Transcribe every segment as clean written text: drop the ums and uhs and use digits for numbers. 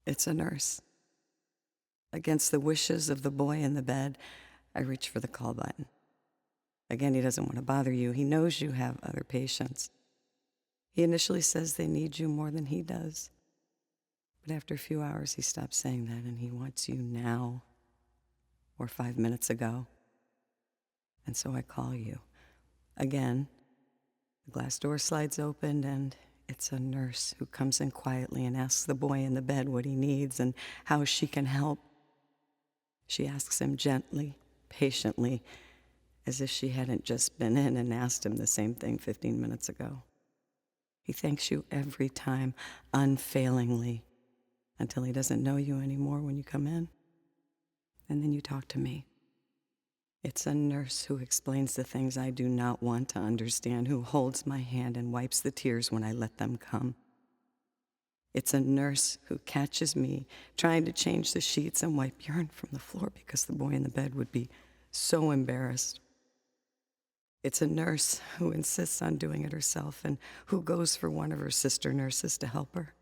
It's a nurse. Against the wishes of the boy in the bed, I reach for the call button. Again, he doesn't want to bother you. He knows you have other patients. He initially says they need you more than he does. But after a few hours, he stops saying that, and he wants you now or 5 minutes ago. And so I call you. Again, the glass door slides open, and it's a nurse who comes in quietly and asks the boy in the bed what he needs and how she can help. She asks him gently, patiently, as if she hadn't just been in and asked him the same thing 15 minutes ago. He thanks you every time, unfailingly, until he doesn't know you anymore when you come in. And then you talk to me. It's a nurse who explains the things I do not want to understand, who holds my hand and wipes the tears when I let them come. It's a nurse who catches me trying to change the sheets and wipe urine from the floor because the boy in the bed would be so embarrassed. It's a nurse who insists on doing it herself and who goes for one of her sister nurses to help her.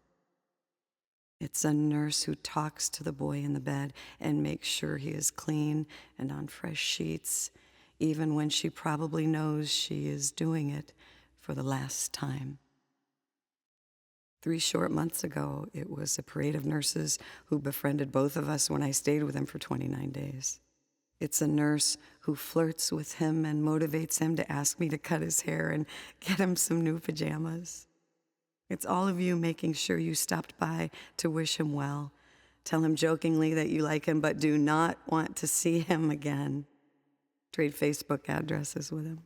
It's a nurse who talks to the boy in the bed and makes sure he is clean and on fresh sheets, even when she probably knows she is doing it for the last time. 3 short months ago, it was a parade of nurses who befriended both of us when I stayed with him for 29 days. It's a nurse who flirts with him and motivates him to ask me to cut his hair and get him some new pajamas. It's all of you making sure you stopped by to wish him well, tell him jokingly that you like him but do not want to see him again, trade Facebook addresses with him.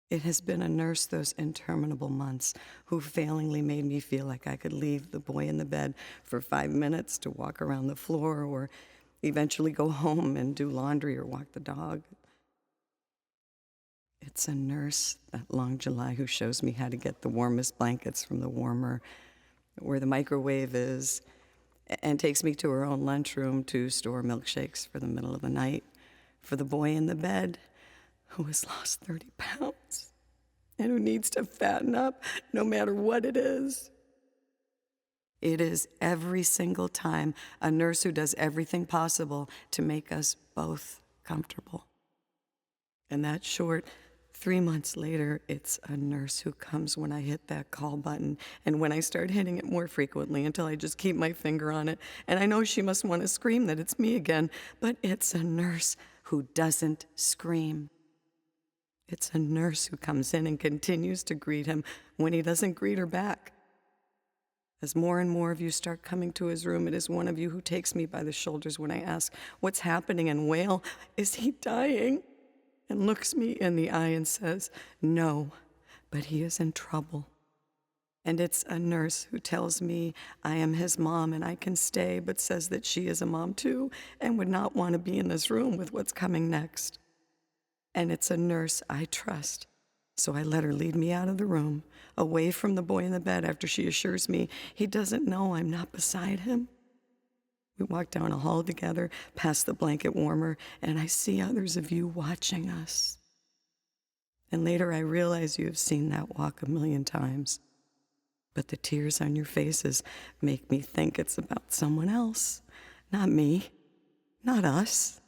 It has been a nurse those interminable months who failingly made me feel like I could leave the boy in the bed for 5 minutes to walk around the floor or eventually go home and do laundry or walk the dog. It's a nurse that long July who shows me how to get the warmest blankets from the warmer, where the microwave is, and takes me to her own lunchroom to store milkshakes for the middle of the night for the boy in the bed who has lost 30 pounds and who needs to fatten up no matter what it is. It is every single time a nurse who does everything possible to make us both comfortable. And that short 3 months later, it's a nurse who comes when I hit that call button and when I start hitting it more frequently until I just keep my finger on it. And I know she must want to scream that it's me again, but it's a nurse who doesn't scream. It's a nurse who comes in and continues to greet him when he doesn't greet her back. As more and more of you start coming to his room, it is one of you who takes me by the shoulders when I ask, "What's happening?" and wail, "Is he dying?" and looks me in the eye and says, "No, but he is in trouble." And it's a nurse who tells me I am his mom and I can stay, but says that she is a mom too and would not want to be in this room with what's coming next. And it's a nurse I trust, so I let her lead me out of the room, away from the boy in the bed after she assures me he doesn't know I'm not beside him. We walk down a hall together, past the blanket warmer, and I see others of you watching us. And later I realize you have seen that walk a million times. But the tears on your faces make me think it's about someone else, not me, not us.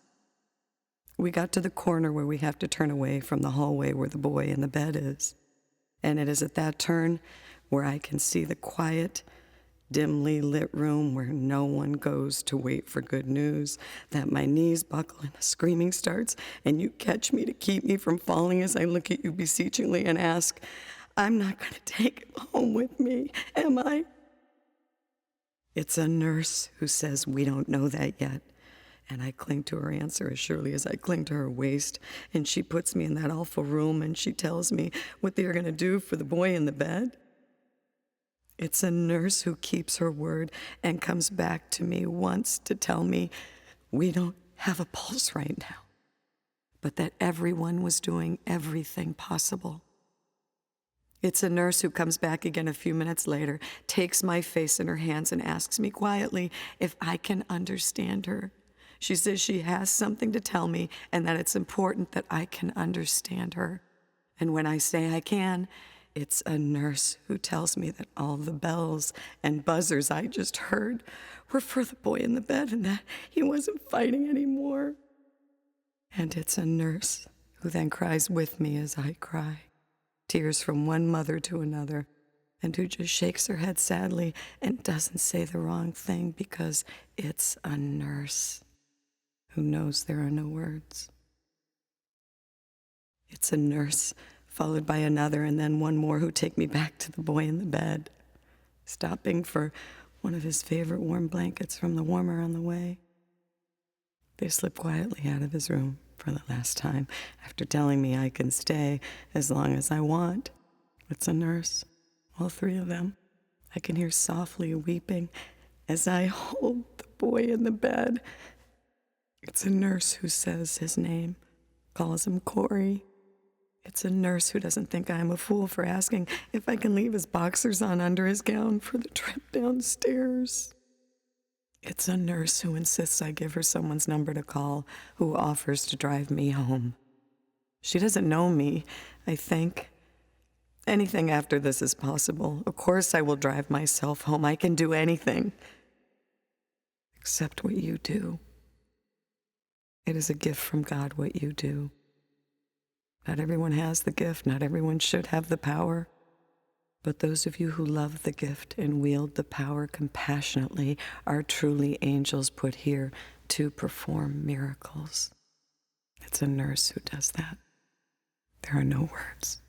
We got to the corner where we have to turn away from the hallway where the boy in the bed is. And it is at that turn where I can see the quiet, dimly lit room where no one goes to wait for good news, that my knees buckle and the screaming starts, and you catch me to keep me from falling as I look at you beseechingly and ask, "I'm not going to take him home with me, am I?" It's a nurse who says we don't know that yet, and I cling to her answer as surely as I cling to her waist, and she puts me in that awful room and she tells me what they are going to do for the boy in the bed. It's a nurse who keeps her word and comes back to me once to tell me we don't have a pulse right now, but that everyone was doing everything possible. It's a nurse who comes back again a few minutes later, takes my face in her hands and asks me quietly if I can understand her. She says she has something to tell me and that it's important that I can understand her. And when I say I can, it's a nurse who tells me that all the bells and buzzers I just heard were for the boy in the bed and that he wasn't fighting anymore. And it's a nurse who then cries with me as I cry, tears from one mother to another, and who just shakes her head sadly and doesn't say the wrong thing because it's a nurse who knows there are no words. It's a nurse, followed by another, and then one more who take me back to the boy in the bed, stopping for one of his favorite warm blankets from the warmer on the way. They slip quietly out of his room for the last time after telling me I can stay as long as I want. It's a nurse, all three of them. I can hear softly weeping as I hold the boy in the bed. It's a nurse who says his name, calls him Corey. It's a nurse who doesn't think I'm a fool for asking if I can leave his boxers on under his gown for the trip downstairs. It's a nurse who insists I give her someone's number to call, who offers to drive me home. She doesn't know me, I think. Anything after this is possible. Of course I will drive myself home. I can do anything. Except what you do. It is a gift from God what you do. Not everyone has the gift. Not everyone should have the power. But those of you who love the gift and wield the power compassionately are truly angels put here to perform miracles. It's a nurse who does that. There are no words.